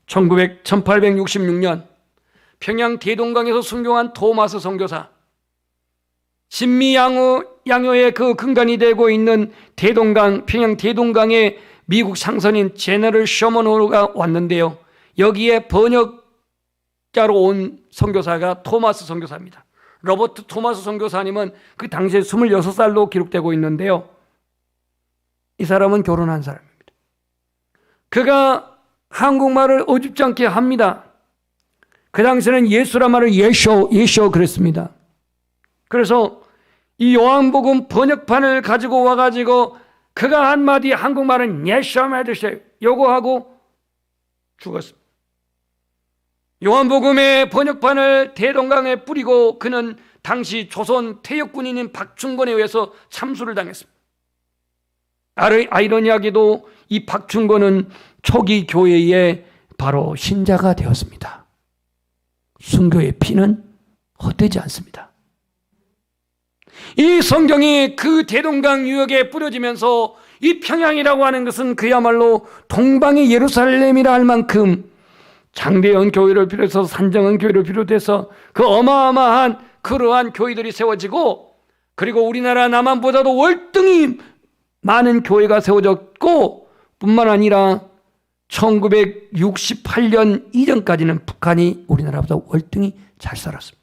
1866년 평양 대동강에서 순교한 토마스 선교사, 신미양요의 그 근간이 되고 있는 대동강, 평양 대동강에 미국 상선인 제너럴 셔먼호가 왔는데요, 여기에 번역자로 온 선교사가 토마스 선교사입니다. 로버트 토마스 선교사님은 그 당시에 26살로 기록되고 있는데요, 이 사람은 결혼한 사람입니다. 그가 한국말을 어줍지 않게 합니다. 그 당시에는 예수란 말을 예쇼 그랬습니다. 그래서 이 요한복음 번역판을 가지고 와가지고 그가 한마디 한국말은 예쇼 해주세요, 요거 하고 죽었습니다. 요한복음의 번역판을 대동강에 뿌리고 그는 당시 조선 퇴역군인인 박충권에 의해서 참수를 당했습니다. 아이러니하게도 이 박충권은 초기 교회의 바로 신자가 되었습니다. 순교의 피는 헛되지 않습니다. 이 성경이 그 대동강 유역에 뿌려지면서 이 평양이라고 하는 것은 그야말로 동방의 예루살렘이라 할 만큼 장대현 교회를 비롯해서 산정은 교회를 비롯해서 그 어마어마한 그러한 교회들이 세워지고, 그리고 우리나라 남한보다도 월등히 많은 교회가 세워졌고, 뿐만 아니라 1968년 이전까지는 북한이 우리나라보다 월등히 잘 살았습니다.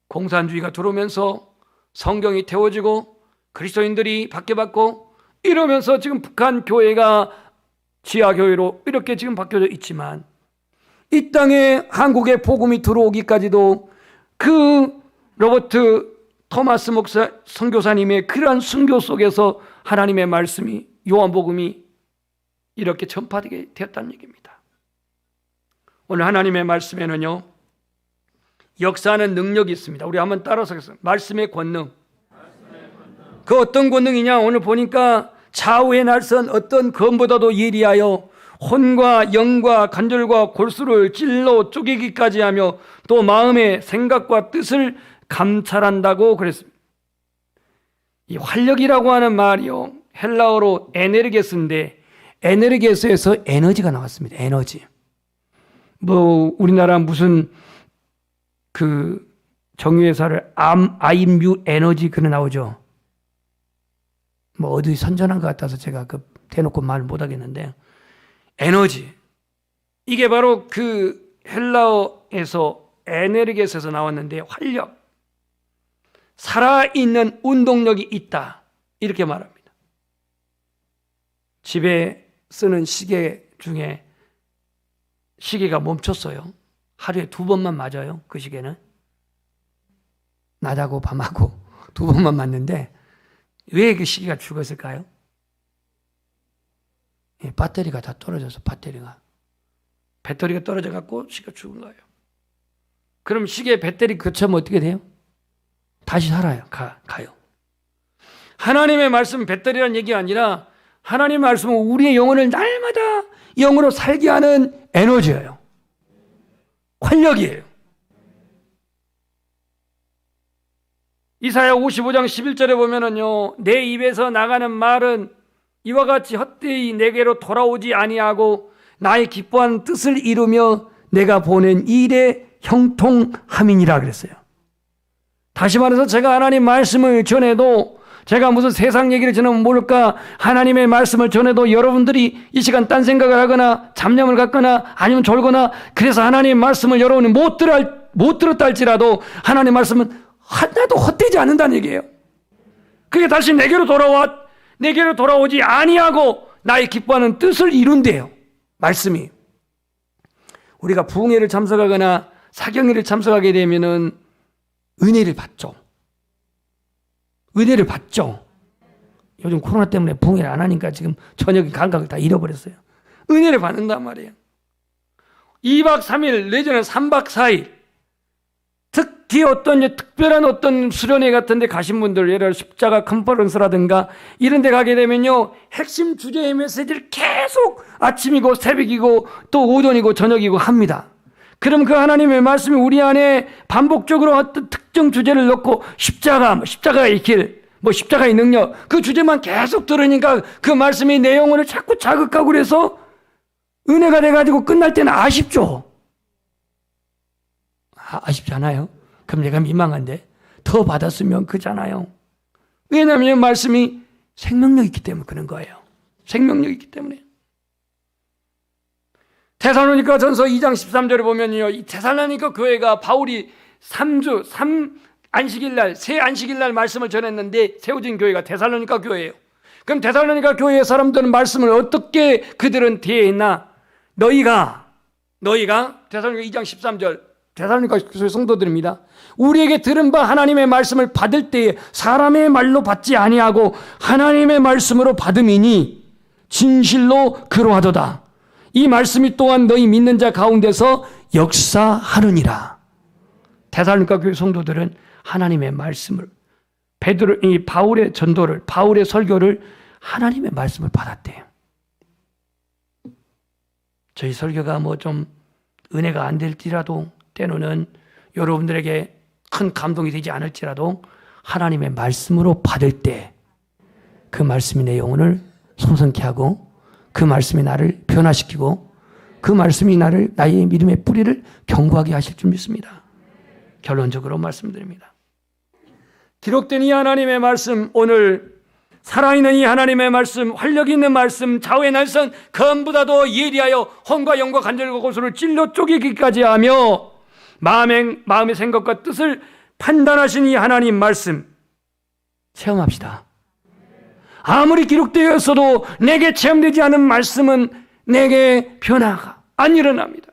공산주의가 들어오면서 성경이 태워지고 그리스도인들이 박해받고 이러면서 지금 북한 교회가 지하교회로 이렇게 지금 바뀌어져 있지만, 이 땅에 한국의 복음이 들어오기까지도 그 로버트 토마스 목사 선교사님의 그러한 순교 속에서 하나님의 말씀이, 요한복음이 이렇게 전파되게 되었다는 얘기입니다. 오늘 하나님의 말씀에는요, 역사하는 능력이 있습니다. 우리 한번 따라서 하겠습니다. 말씀의 권능. 그 어떤 권능이냐? 오늘 보니까 좌우의 날선 어떤 검보다도 예리하여 혼과 영과 관절과 골수를 찔러 쪼개기까지 하며 또 마음의 생각과 뜻을 감찰한다고 그랬습니다. 이 활력이라고 하는 말이요, 헬라어로 에네르게스인데 에네르게스에서 에너지가 나왔습니다. 에너지. 뭐 우리나라 무슨 그 정유회사를 아임뮤 에너지 그래 나오죠. 뭐 어디 선전한 것 같아서 제가 그 대놓고 말 못하겠는데, 에너지, 이게 바로 그 헬라어에서 에네르게스에서 나왔는데 활력, 살아있는 운동력이 있다 이렇게 말합니다. 집에 쓰는 시계 중에 시계가 멈췄어요. 하루에 2번만 맞아요. 그 시계는. 낮하고 밤하고 2번만 맞는데 왜 그 시계가 죽었을까요? 배터리가 다 떨어져서 배터리가 떨어져 갖고 시계가 죽은 거예요. 그럼 시계 배터리 교체하면 어떻게 돼요? 다시 살아요. 가요. 하나님의 말씀 배터리란 얘기가 아니라 하나님의 말씀은 우리의 영혼을 날마다 영으로 살게 하는 에너지예요. 활력이에요. 이사야 55장 11절에 보면은요, 내 입에서 나가는 말은 이와 같이 헛되이 내게로 돌아오지 아니하고 나의 기뻐하는 뜻을 이루며 내가 보낸 일에 형통함이니라 그랬어요. 다시 말해서 제가 하나님 말씀을 전해도, 제가 무슨 세상 얘기를 전하면 모를까, 하나님의 말씀을 전해도 여러분들이 이 시간 딴 생각을 하거나 잡념을 갖거나 아니면 졸거나, 그래서 하나님의 말씀을 여러분이 못 들었다 할지라도 하나님의 말씀은 하나도 헛되지 않는다는 얘기예요. 그게 다시 내게로 돌아오지 아니하고 나의 기뻐하는 뜻을 이룬대요. 말씀이. 우리가 부흥회를 참석하거나 사경회를 참석하게 되면은 은혜를 받죠. 은혜를 받죠. 요즘 코로나 때문에 부흥회를 안 하니까 지금 저녁의 감각을 다 잃어버렸어요. 은혜를 받는단 말이에요. 2박 3일 내지는 3박 4일 특히 특별한 수련회 같은 데 가신 분들, 예를 들어 십자가 컨퍼런스라든가 이런 데 가게 되면요, 핵심 주제의 메시지를 계속 아침이고 새벽이고 또 오전이고 저녁이고 합니다. 그럼 그 하나님의 말씀이 우리 안에 반복적으로 어떤 특정 주제를 넣고 십자가의 길, 십자가의 능력, 그 주제만 계속 들으니까 그 말씀이 내 영혼을 자꾸 자극하고 그래서 은혜가 돼가지고 끝날 때는 아쉽죠. 아쉽지 않아요? 그럼 내가 민망한데 더 받았으면 그잖아요. 왜냐하면 말씀이 생명력이 있기 때문에 그런 거예요. 생명력이 있기 때문에. 데살로니가 전서 2장 13절에 보면요, 이 데살로니가 교회가 바울이 3 안식일날, 새 안식일날 말씀을 전했는데 세워진 교회가 데살로니가 교회예요. 그럼 데살로니가 교회의 사람들은 말씀을 어떻게 그들은 대했나? 너희가 데살로니가 2장 13절 데살로니가 교회 성도들입니다. 우리에게 들은 바 하나님의 말씀을 받을 때에 사람의 말로 받지 아니하고 하나님의 말씀으로 받음이니 진실로 그러하도다. 이 말씀이 또한 너희 믿는 자 가운데서 역사하느니라. 데살로니가 교회 성도들은 하나님의 말씀을, 바울의 전도를, 바울의 설교를 하나님의 말씀을 받았대요. 저희 설교가 좀 은혜가 안 될지라도, 때로는 여러분들에게 큰 감동이 되지 않을지라도 하나님의 말씀으로 받을 때 그 말씀이 내 영혼을 솟성케 하고, 그 말씀이 나를 변화시키고, 그 말씀이 나의 믿음의 뿌리를 견고하게 하실 줄 믿습니다. 결론적으로 말씀드립니다. 기록된 이 하나님의 말씀, 오늘 살아있는 이 하나님의 말씀, 활력 있는 말씀, 좌우의 날선 검보다도 예리하여 혼과 영과 관절과 고소를 찔러 쪼개기까지 하며 마음의 생각과 뜻을 판단하신 이 하나님 말씀 체험합시다. 아무리 기록되어 있어도 내게 체험되지 않은 말씀은 내게 변화가 안 일어납니다.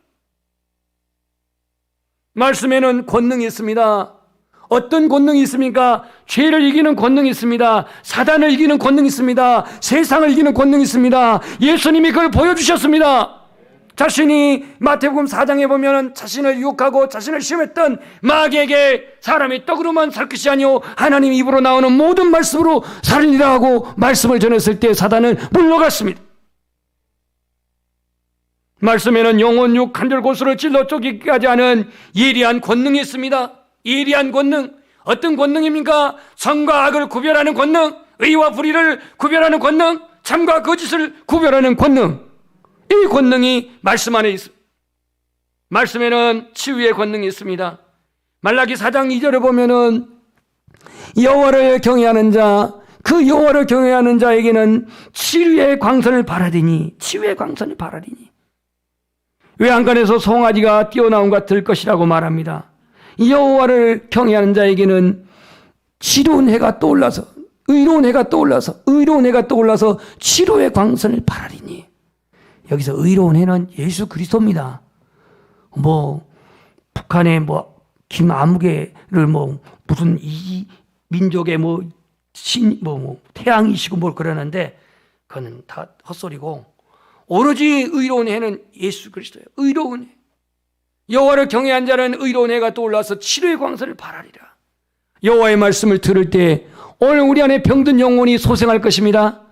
말씀에는 권능이 있습니다. 어떤 권능이 있습니까? 죄를 이기는 권능이 있습니다. 사단을 이기는 권능이 있습니다. 세상을 이기는 권능이 있습니다. 예수님이 그걸 보여주셨습니다. 자신이 마태복음 4장에 보면 자신을 유혹하고 자신을 시험했던 마귀에게 사람이 떡으로만 살 것이 아니오 하나님 입으로 나오는 모든 말씀으로 살리라 하고 말씀을 전했을 때 사단은 물러갔습니다. 말씀에는 영혼, 육, 관절, 고수를 찔러 쪼개기까지 하는 예리한 권능이 있습니다. 예리한 권능. 어떤 권능입니까? 선과 악을 구별하는 권능, 의와 불의를 구별하는 권능, 참과 거짓을 구별하는 권능. 이 권능이 말씀 안에 있습니다. 말씀에는 치유의 권능이 있습니다. 말라기 4장 2절에 보면은 여호와를 경외하는 자, 그 여호와를 경외하는 자에게는 치유의 광선을 바라리니, 치유의 광선을 바라리니 외양간에서 송아지가 뛰어나온 것 같을 것이라고 말합니다. 여호와를 경외하는 자에게는 지로운 해가 떠올라서, 의로운 해가 떠올라서 치료의 광선을 바라리니, 여기서 의로운 해는 예수 그리스도입니다. 뭐 북한의 뭐 김아무개를 뭐 무슨 이 민족의 뭐 태양이시고 뭘 그러는데 그거는 다 헛소리고, 오로지 의로운 해는 예수 그리스도예요. 의로운 해. 여호와를 경외한 자는 의로운 해가 떠올라서 치료의 광선을 발하리라. 여호와의 말씀을 들을 때 오늘 우리 안에 병든 영혼이 소생할 것입니다.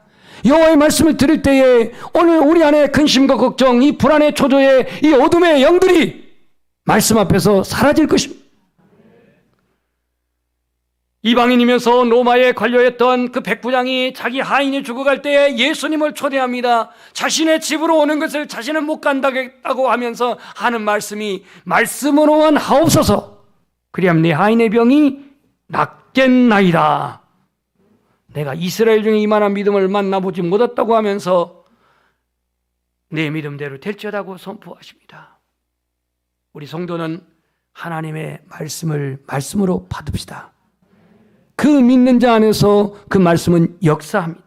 여호와의 말씀을 들을 때에 오늘 우리 안에 근심과 걱정, 이 불안의 초조의 이 어둠의 영들이 말씀 앞에서 사라질 것입니다. 이방인이면서 로마에 관료했던 그 백부장이 자기 하인이 죽어갈 때에 예수님을 초대합니다. 자신의 집으로 오는 것을 자신은 못 간다고 하면서 하는 말씀이, 말씀으로만 하옵소서, 그리하면 내 하인의 병이 낫겠나이다. 내가 이스라엘 중에 이만한 믿음을 만나보지 못했다고 하면서 내 믿음대로 될지어다고 선포하십니다. 우리 성도는 하나님의 말씀을 말씀으로 받읍시다. 그 믿는 자 안에서 그 말씀은 역사합니다.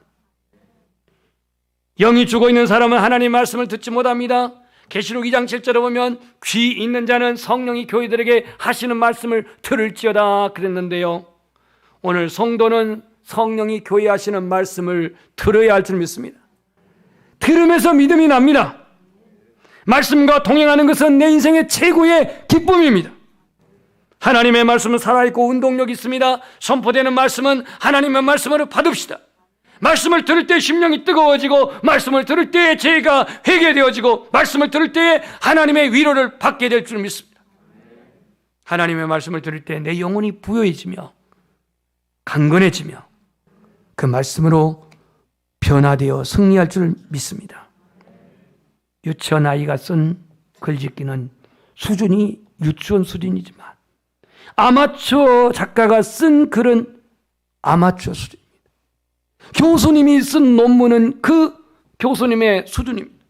영이 죽어있는 사람은 하나님의 말씀을 듣지 못합니다. 계시록 2장 7절에 보면 귀 있는 자는 성령이 교회들에게 하시는 말씀을 들을지어다 그랬는데요, 오늘 성도는 성령이 교회 하시는 말씀을 들어야 할 줄 믿습니다. 들으면서 믿음이 납니다. 말씀과 동행하는 것은 내 인생의 최고의 기쁨입니다. 하나님의 말씀은 살아있고 운동력이 있습니다. 선포되는 말씀은 하나님의 말씀으로 받읍시다. 말씀을 들을 때 심령이 뜨거워지고, 말씀을 들을 때 죄가 회개되어지고, 말씀을 들을 때 하나님의 위로를 받게 될 줄 믿습니다. 하나님의 말씀을 들을 때 내 영혼이 부여해지며 강건해지며 그 말씀으로 변화되어 승리할 줄 믿습니다. 유치원 아이가 쓴 글짓기는 수준이 유치원 수준이지만 아마추어 작가가 쓴 글은 아마추어 수준입니다. 교수님이 쓴 논문은 그 교수님의 수준입니다.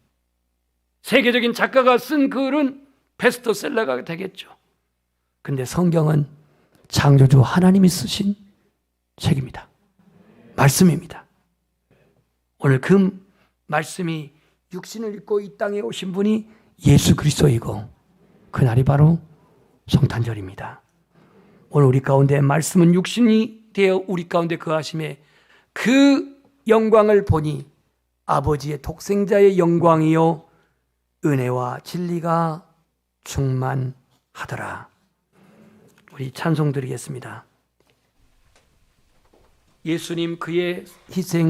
세계적인 작가가 쓴 글은 베스트셀러가 되겠죠. 근데 성경은 창조주 하나님이 쓰신 책입니다. 말씀입니다. 오늘 그 말씀이 육신을 입고 이 땅에 오신 분이 예수 그리스도이고, 그날이 바로 성탄절입니다. 오늘 우리 가운데 말씀은 육신이 되어 우리 가운데 거하심에 그 영광을 보니 아버지의 독생자의 영광이요 은혜와 진리가 충만하더라. 우리 찬송 드리겠습니다. 예수님 그의 희생